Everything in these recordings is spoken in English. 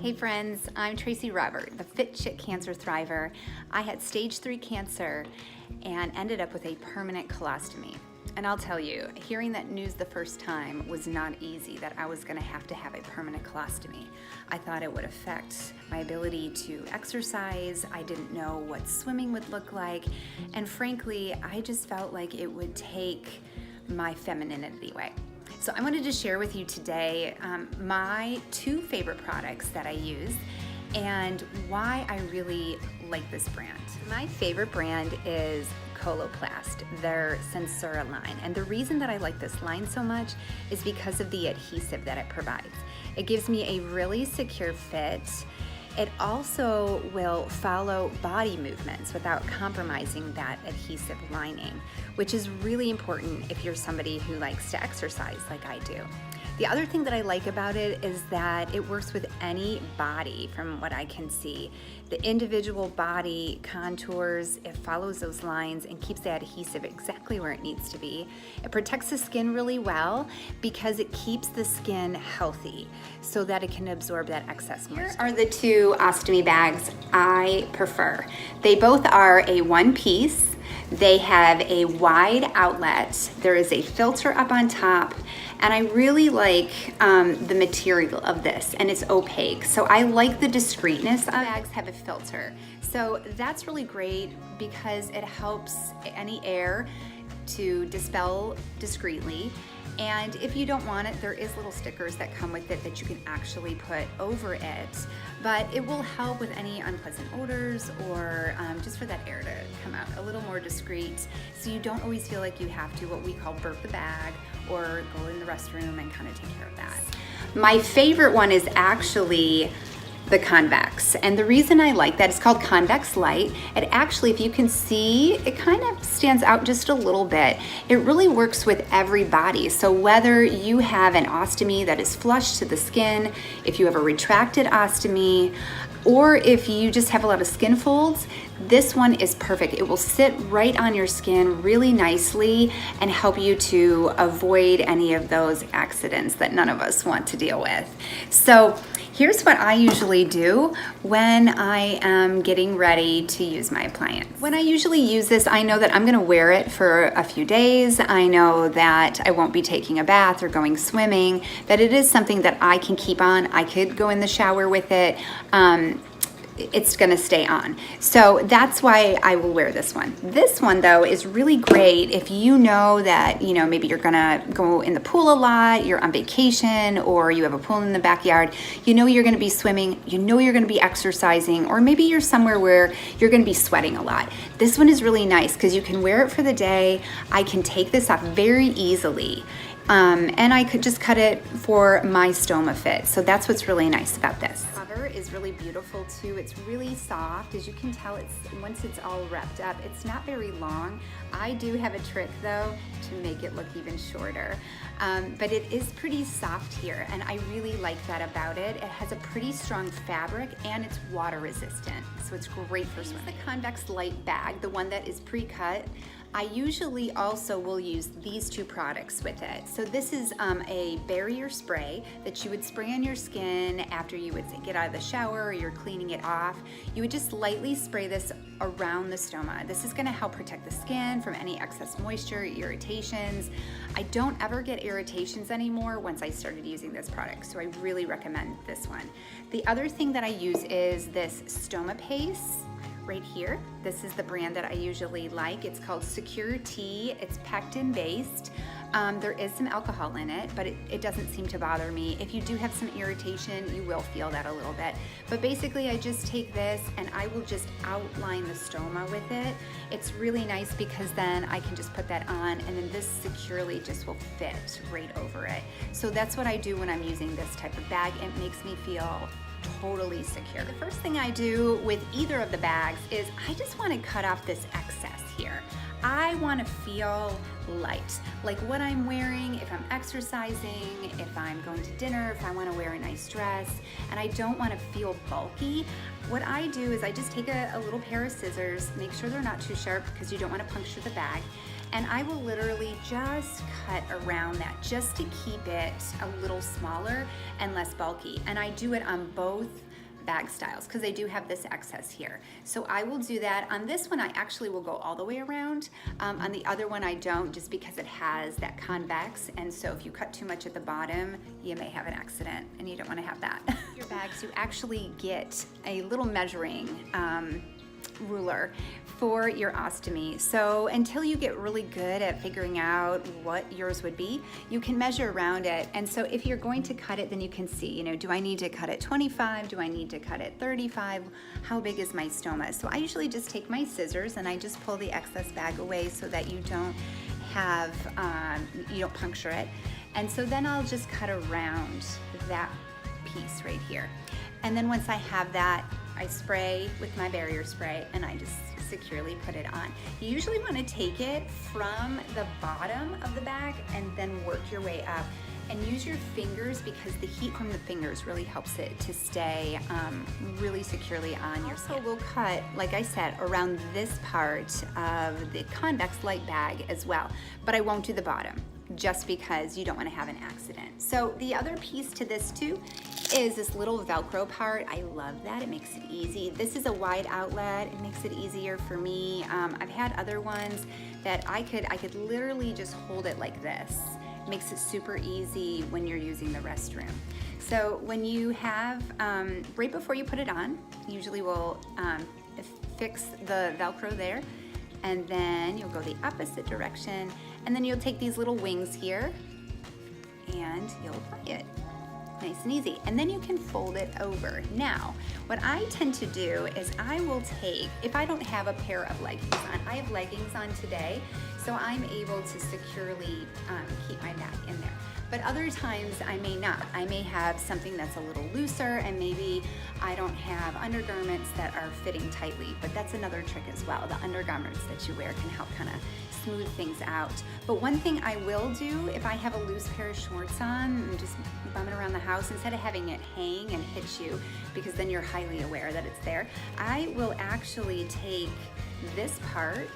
Hey friends, I'm Tracey Robert, the Fit Chick Cancer Thriver. I had stage 3 cancer and ended up with a permanent colostomy. And I'll tell you, hearing that news the first time was not easy, that I was gonna have a permanent colostomy. I thought it would affect my ability to exercise. I didn't know what swimming would look like. And frankly, I just felt like it would take my femininity away. So I wanted to share with you today my 2 favorite products that I use and why I really like this brand. My favorite brand is Coloplast, their Sensura line. And the reason that I like this line so much is because of the adhesive that it provides. It gives me a really secure fit. It also will follow body movements without compromising that adhesive lining, which is really important if you're somebody who likes to exercise like I do. The other thing that I like about it is that it works with any body from what I can see. The individual body contours, it follows those lines and keeps the adhesive exactly where it needs to be. It protects the skin really well because it keeps the skin healthy so that it can absorb that excess moisture. Here are the 2 ostomy bags I prefer. They both are a one piece. They have a wide outlet. There is a filter up on top, and I really like the material of this, and it's opaque. So I like the discreetness of bags have a filter. So that's really great because it helps any air to dispel discreetly. And if you don't want it, there is little stickers that come with it that you can actually put over it. But it will help with any unpleasant odors or just for that air to come out a little more discreet. So you don't always feel like you have to, what we call burp the bag or go in the restroom and kind of take care of that. My favorite one is actually the Convex. And the reason I like that, it's called Convex Light. It actually, if you can see, it kind of stands out just a little bit. It really works with every body. So whether you have an ostomy that is flush to the skin, if you have a retracted ostomy, or if you just have a lot of skin folds, this one is perfect. It will sit right on your skin really nicely and help you to avoid any of those accidents that none of us want to deal with. So here's what I usually do when I am getting ready to use my appliance. When I usually use this, I know that I'm gonna wear it for a few days. I know that I won't be taking a bath or going swimming, that it is something that I can keep on. I could go in the shower with it. It's gonna stay on. So that's why I will wear this one. This one though is really great if you know that, maybe you're gonna go in the pool a lot, you're on vacation, or you have a pool in the backyard, you're gonna be swimming, you're gonna be exercising, or maybe you're somewhere where you're gonna be sweating a lot. This one is really nice because you can wear it for the day. I can take this off very easily. And I could just cut it for my stoma fit. So that's what's really nice about this. The cover is really beautiful too. It's really soft. As you can tell, once it's all wrapped up, it's not very long. I do have a trick though to make it look even shorter. But it is pretty soft here, and I really like that about it. It has a pretty strong fabric and it's water resistant. So it's great for swimming. The Convex Light bag, the one that is pre-cut, I usually also will use these 2 products with it. So this is a barrier spray that you would spray on your skin after you would get out of the shower or you're cleaning it off. You would just lightly spray this around the stoma. This is gonna help protect the skin from any excess moisture, irritations. I don't ever get irritations anymore once I started using this product, so I really recommend this one. The other thing that I use is this Stoma Paste right here. This is the brand that I usually like. It's called Secure Tea. It's pectin based. There is some alcohol in it, but it doesn't seem to bother me. If you do have some irritation, you will feel that a little bit. But basically, I just take this and I will just outline the stoma with it. It's really nice because then I can just put that on, and then this securely just will fit right over it. So that's what I do when I'm using this type of bag. It makes me feel totally secure. The first thing I do with either of the bags is I just want to cut off this excess here. I want to feel light, like what I'm wearing if I'm exercising, if I'm going to dinner, if I want to wear a nice dress, and I don't want to feel bulky. What I do is I just take a little pair of scissors, make sure they're not too sharp because you don't want to puncture the bag, And I will literally just cut around that just to keep it a little smaller and less bulky. And I do it on both bag styles because I do have this excess here. So I will do that. On this one, I actually will go all the way around. On the other one, I don't, just because it has that convex. And so if you cut too much at the bottom, you may have an accident and you don't want to have that. Your bags, you actually get a little measuring ruler for your ostomy. So until you get really good at figuring out what yours would be, you can measure around it. And so if you're going to cut it, then you can see, do I need to cut it 25? Do I need to cut it 35? How big is my stoma? So I usually just take my scissors and I just pull the excess bag away so that you don't have, you don't puncture it. And so then I'll just cut around that piece right here. And then once I have that, I spray with my barrier spray and I just securely put it on. You usually want to take it from the bottom of the bag and then work your way up, and use your fingers because the heat from the fingers really helps it to stay really securely on your skin. So we'll cut, like I said, around this part of the convex light bag as well, but I won't do the bottom just because you don't want to have an accident. So the other piece to this too is this little Velcro part. I love that. It makes it easy. This is a wide outlet. It makes it easier for me. I've had other ones that I could literally just hold it like this. It makes it super easy when you're using the restroom. So when you have, right before you put it on, usually we'll fix the Velcro there, and then you'll go the opposite direction, and then you'll take these little wings here and you'll apply it. Nice and easy. And then you can fold it over. Now, what I tend to do is I will take, if I don't have a pair of leggings on, I have leggings on today, so I'm able to securely keep my bag in there. But other times I may not. I may have something that's a little looser, and maybe I don't have undergarments that are fitting tightly, but that's another trick as well. The undergarments that you wear can help kind of smooth things out. But one thing I will do, if I have a loose pair of shorts on and just bumming around the house, instead of having it hang and hit you, because then you're highly aware that it's there, I will actually take this part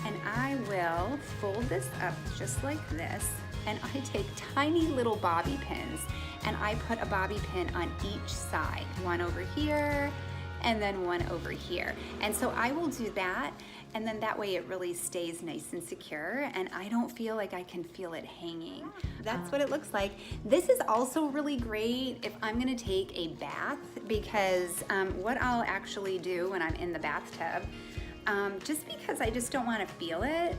and I will fold this up just like this, and I take tiny little bobby pins and I put a bobby pin on each side, one over here and then one over here. And so I will do that, and then that way it really stays nice and secure and I don't feel like I can feel it hanging. That's what it looks like. This is also really great if I'm gonna take a bath, because what I'll actually do when I'm in the bathtub, just because I just don't want to feel it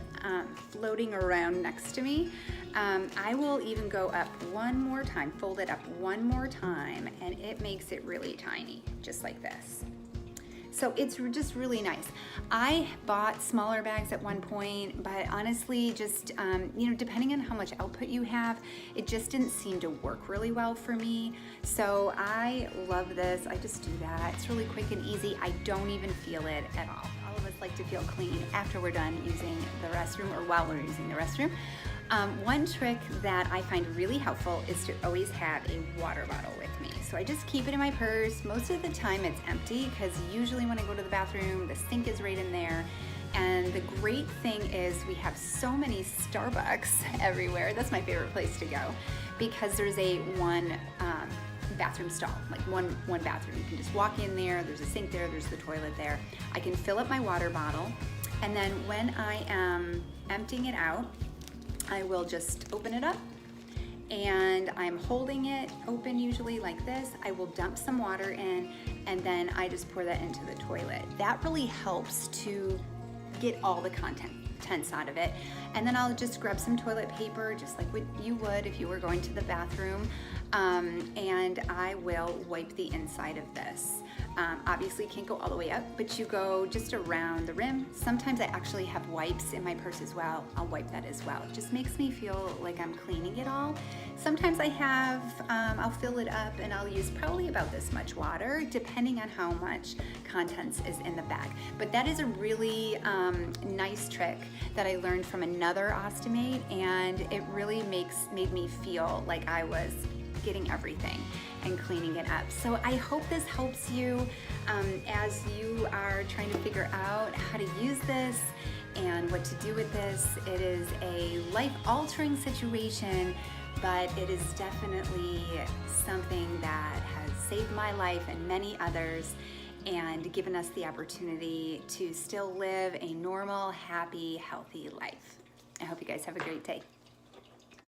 floating around next to me, I will even go up one more time, fold it up one more time, and it makes it really tiny, just like this. So it's just really nice. I bought smaller bags at one point, but honestly, just, depending on how much output you have, it just didn't seem to work really well for me. So I love this. I just do that. It's really quick and easy. I don't even feel it at all. All of us like to feel clean after we're done using the restroom or while we're using the restroom. One trick that I find really helpful is to always have a water bottle with me. So I just keep it in my purse. Most of the time it's empty, because usually when I go to the bathroom, the sink is right in there. And the great thing is we have so many Starbucks everywhere. That's my favorite place to go, because there's a one bathroom stall, like one bathroom. You can just walk in there, there's a sink there, there's the toilet there. I can fill up my water bottle, and then when I am emptying it out, I will just open it up, and I'm holding it open usually like this. I will dump some water in, and then I just pour that into the toilet. That really helps to get all the contents out of it. And then I'll just grab some toilet paper, just like what you would if you were going to the bathroom, and I will wipe the inside of this. Obviously you can't go all the way up, but you go just around the rim. Sometimes I actually have wipes in my purse as well. I'll wipe that as well. It just makes me feel like I'm cleaning it all. Sometimes I have, I'll fill it up and I'll use probably about this much water, depending on how much contents is in the bag. But that is a really nice trick that I learned from another ostomate, and it really made me feel like I was getting everything. and cleaning it up. So I hope this helps you as you are trying to figure out how to use this and what to do with this. It is a life-altering situation, but it is definitely something that has saved my life and many others, and given us the opportunity to still live a normal, happy, healthy life. I hope you guys have a great day.